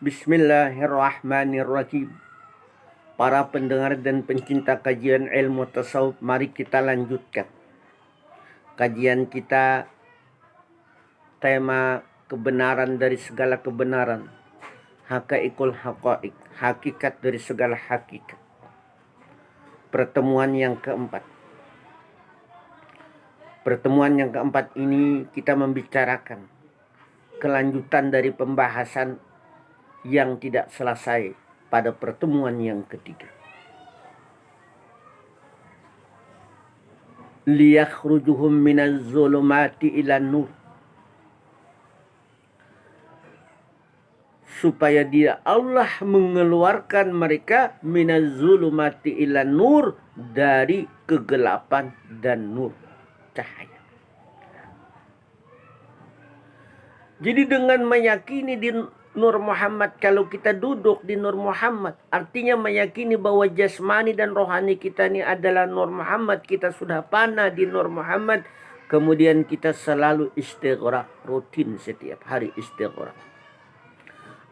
Bismillahirrahmanirrahim. Para pendengar dan pencinta kajian ilmu tasawuf, mari kita lanjutkan kajian kita, tema kebenaran dari segala kebenaran, haqaiqul haqaiq, hakikat dari segala hakikat. Pertemuan yang keempat. Pertemuan yang keempat ini kita membicarakan kelanjutan dari pembahasan yang tidak selesai pada pertemuan yang ketiga. Liyakhrujuhum minaz zulumati ilan nur. Supaya dia Allah mengeluarkan mereka minaz zulumati ilan nur, dari kegelapan dan nur, cahaya. Jadi dengan meyakini di Nur Muhammad, kalau kita duduk di Nur Muhammad, artinya meyakini bahwa jasmani dan rohani kita ini adalah Nur Muhammad. Kita sudah panah di Nur Muhammad. Kemudian kita selalu istighraq, rutin setiap hari istighraq.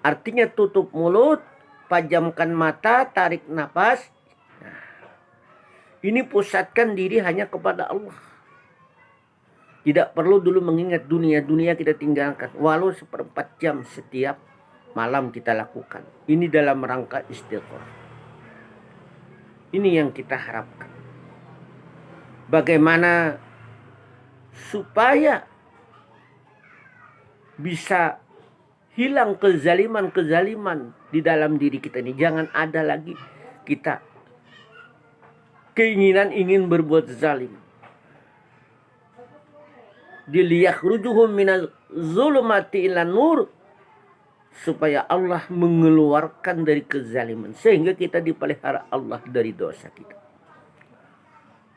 Artinya tutup mulut, pajamkan mata, tarik nafas. Nah, ini pusatkan diri hanya kepada Allah. Tidak perlu dulu mengingat dunia kita tinggalkan. Walau 1/4 jam setiap malam kita lakukan. Ini dalam rangka istighraq. Ini yang kita harapkan. Bagaimana supaya bisa hilang kezaliman di dalam diri kita ini. Jangan ada lagi kita keinginan ingin berbuat zalim. Liyakhrujuhum minaz zulumati ilan nur, supaya Allah mengeluarkan dari kezaliman, sehingga kita dipelihara Allah dari dosa kita.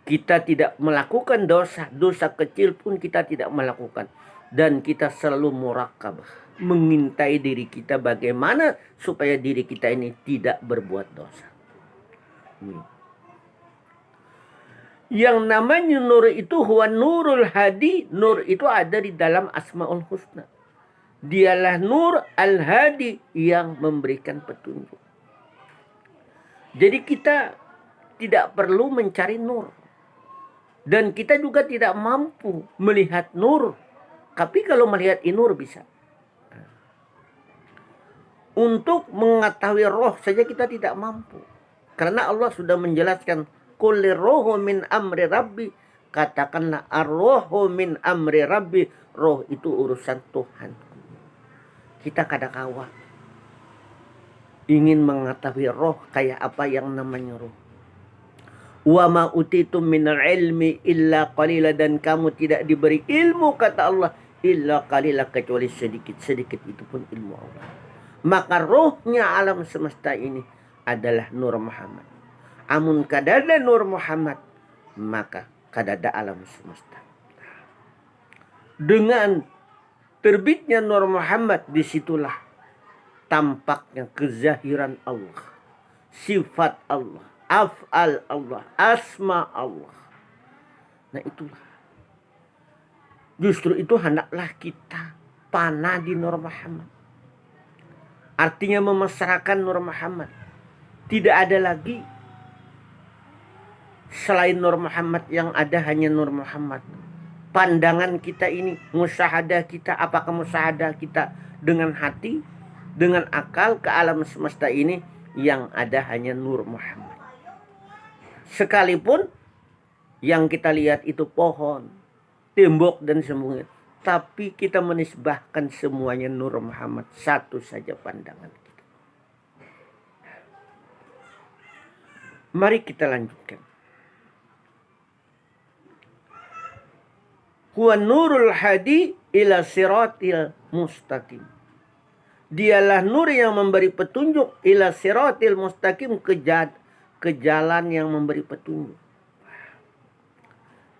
Kita tidak melakukan dosa kecil pun kita tidak melakukan, dan kita selalu muraqabah, mengintai diri kita bagaimana supaya diri kita ini tidak berbuat dosa. Yang namanya nur itu huwa nurul hadi. Nur itu ada di dalam Asmaul Husna. Dialah nur al-hadi, yang memberikan petunjuk. Jadi kita tidak perlu mencari nur. Dan kita juga tidak mampu melihat nur. Tapi kalau melihat nur bisa. Untuk mengetahui roh saja kita tidak mampu. Karena Allah sudah menjelaskan, Qul rohu min amri rabbi. Katakanlah ar-rohu min amri rabbi. Roh itu urusan Tuhan. Kita kadang-kadang ingin mengetahui roh kayak apa yang namanya roh. Wa ma utitum minal ilmi illa qalila. Dan kamu tidak diberi ilmu, kata Allah, illa qalila, kecuali sedikit-sedikit, itu pun ilmu Allah. Maka rohnya alam semesta ini adalah Nur Muhammad. Amun kadada Nur Muhammad, maka kadada alam semesta. Dengan terbitnya Nur Muhammad, disitulah tampaknya kezahiran Allah, sifat Allah, af'al Allah, asma Allah. Nah itulah. Justru itu hendaklah kita panah di Nur Muhammad. Artinya memasrahkan Nur Muhammad. Tidak ada lagi selain Nur Muhammad, yang ada hanya Nur Muhammad. Pandangan kita ini, musyahadah kita, apakah musyahadah kita dengan hati, dengan akal ke alam semesta ini, yang ada hanya Nur Muhammad. Sekalipun yang kita lihat itu pohon, tembok dan semuanya, tapi kita menisbahkan semuanya Nur Muhammad. Satu saja pandangan kita. Mari kita lanjutkan. Huwa nurul hadi ila siratil mustaqim. Dialah nur yang memberi petunjuk ila siratil mustaqim, ke jalan yang memberi petunjuk.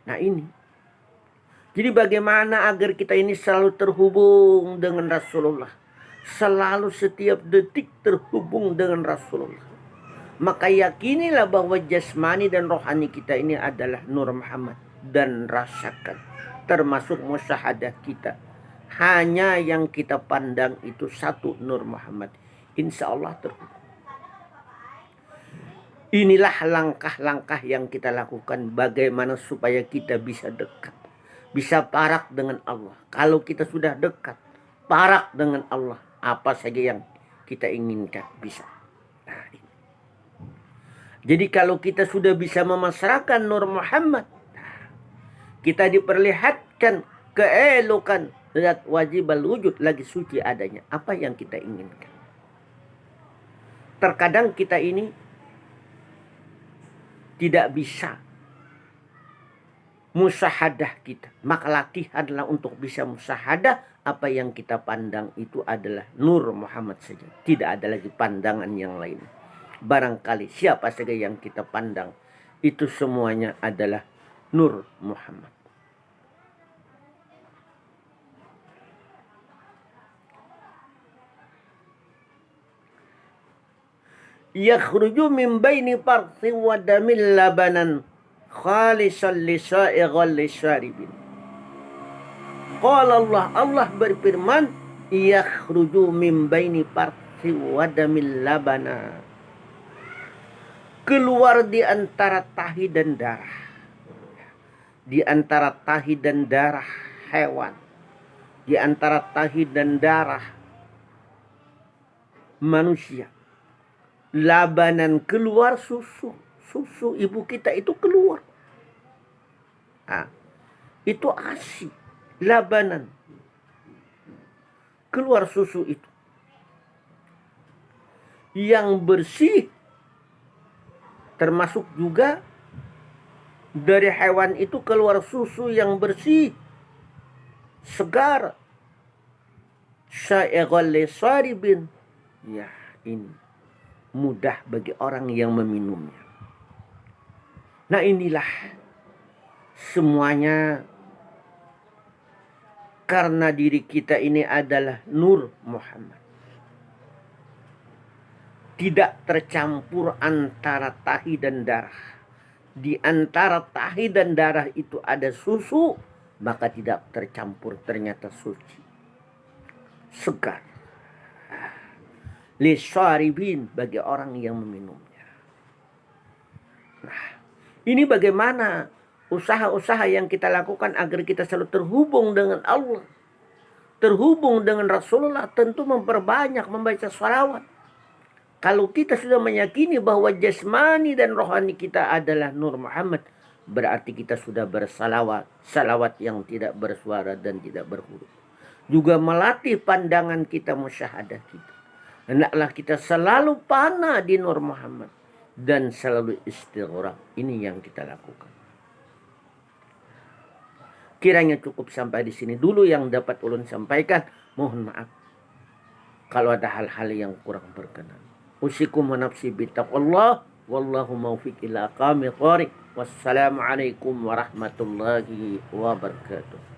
Nah ini. Jadi bagaimana agar kita ini selalu terhubung dengan Rasulullah. Selalu setiap detik terhubung dengan Rasulullah. Maka yakinilah bahwa jasmani dan rohani kita ini adalah Nur Muhammad. Dan rasakan. Termasuk musyahadah kita. Hanya yang kita pandang itu satu Nur Muhammad. insya Allah terhubung. Inilah langkah-langkah yang kita lakukan bagaimana supaya kita bisa dekat, bisa parak dengan Allah. Kalau kita sudah dekat, parak dengan Allah, apa saja yang kita inginkan bisa. Nah, ini. Jadi kalau kita sudah bisa memasrahkan Nur Muhammad, kita diperlihatkan keelokan zat wajibal wujud lagi suci adanya, apa yang kita inginkan. Terkadang kita ini tidak bisa musyahadah kita. Maka latihanlah untuk bisa musyahadah. Apa yang kita pandang itu adalah Nur Muhammad saja. Tidak ada lagi pandangan yang lain. Barangkali siapa saja yang kita pandang, itu semuanya adalah Nur Muhammad. Yakhruju min baini farthi wa damil labanan khalisan lisaighal lisyaribin. Qala Allah berfirman, yakhruju min baini farthi wa damil labana. Keluar di antara tahi dan darah. Di antara tahi dan darah hewan. Di antara tahi dan darah manusia. Labanan, keluar susu. Susu ibu kita itu keluar. Nah, itu ASI. Labanan. Keluar susu itu. Yang bersih. Termasuk juga dari hewan itu keluar susu yang bersih. Segar. Sya'ighal lisaribin. Ya, ini mudah bagi orang yang meminumnya. Nah, inilah semuanya karena diri kita ini adalah Nur Muhammad. Tidak tercampur antara tahi dan darah. Di antara tahi dan darah itu ada susu, maka tidak tercampur, ternyata suci. Segar. Lisyaribin, bagi orang yang meminumnya. Nah, ini bagaimana usaha-usaha yang kita lakukan agar kita selalu terhubung dengan Allah, terhubung dengan Rasulullah, tentu memperbanyak membaca salawat. Kalau kita sudah meyakini bahwa jasmani dan rohani kita adalah Nur Muhammad, berarti kita sudah bersalawat, salawat yang tidak bersuara dan tidak berhuruf. Juga melatih pandangan kita, musyahadah kita. Hendaklah kita selalu panah di Nur Muhammad dan selalu istighraq. Ini yang kita lakukan. Kiranya cukup sampai di sini dulu yang dapat ulun sampaikan. Mohon maaf kalau ada hal-hal yang kurang berkenan. Usikum wa nafsi bittaqwallah wallahu maufiq ila aqwamit thoriq. Wassalamualaikum warahmatullahi wabarakatuh.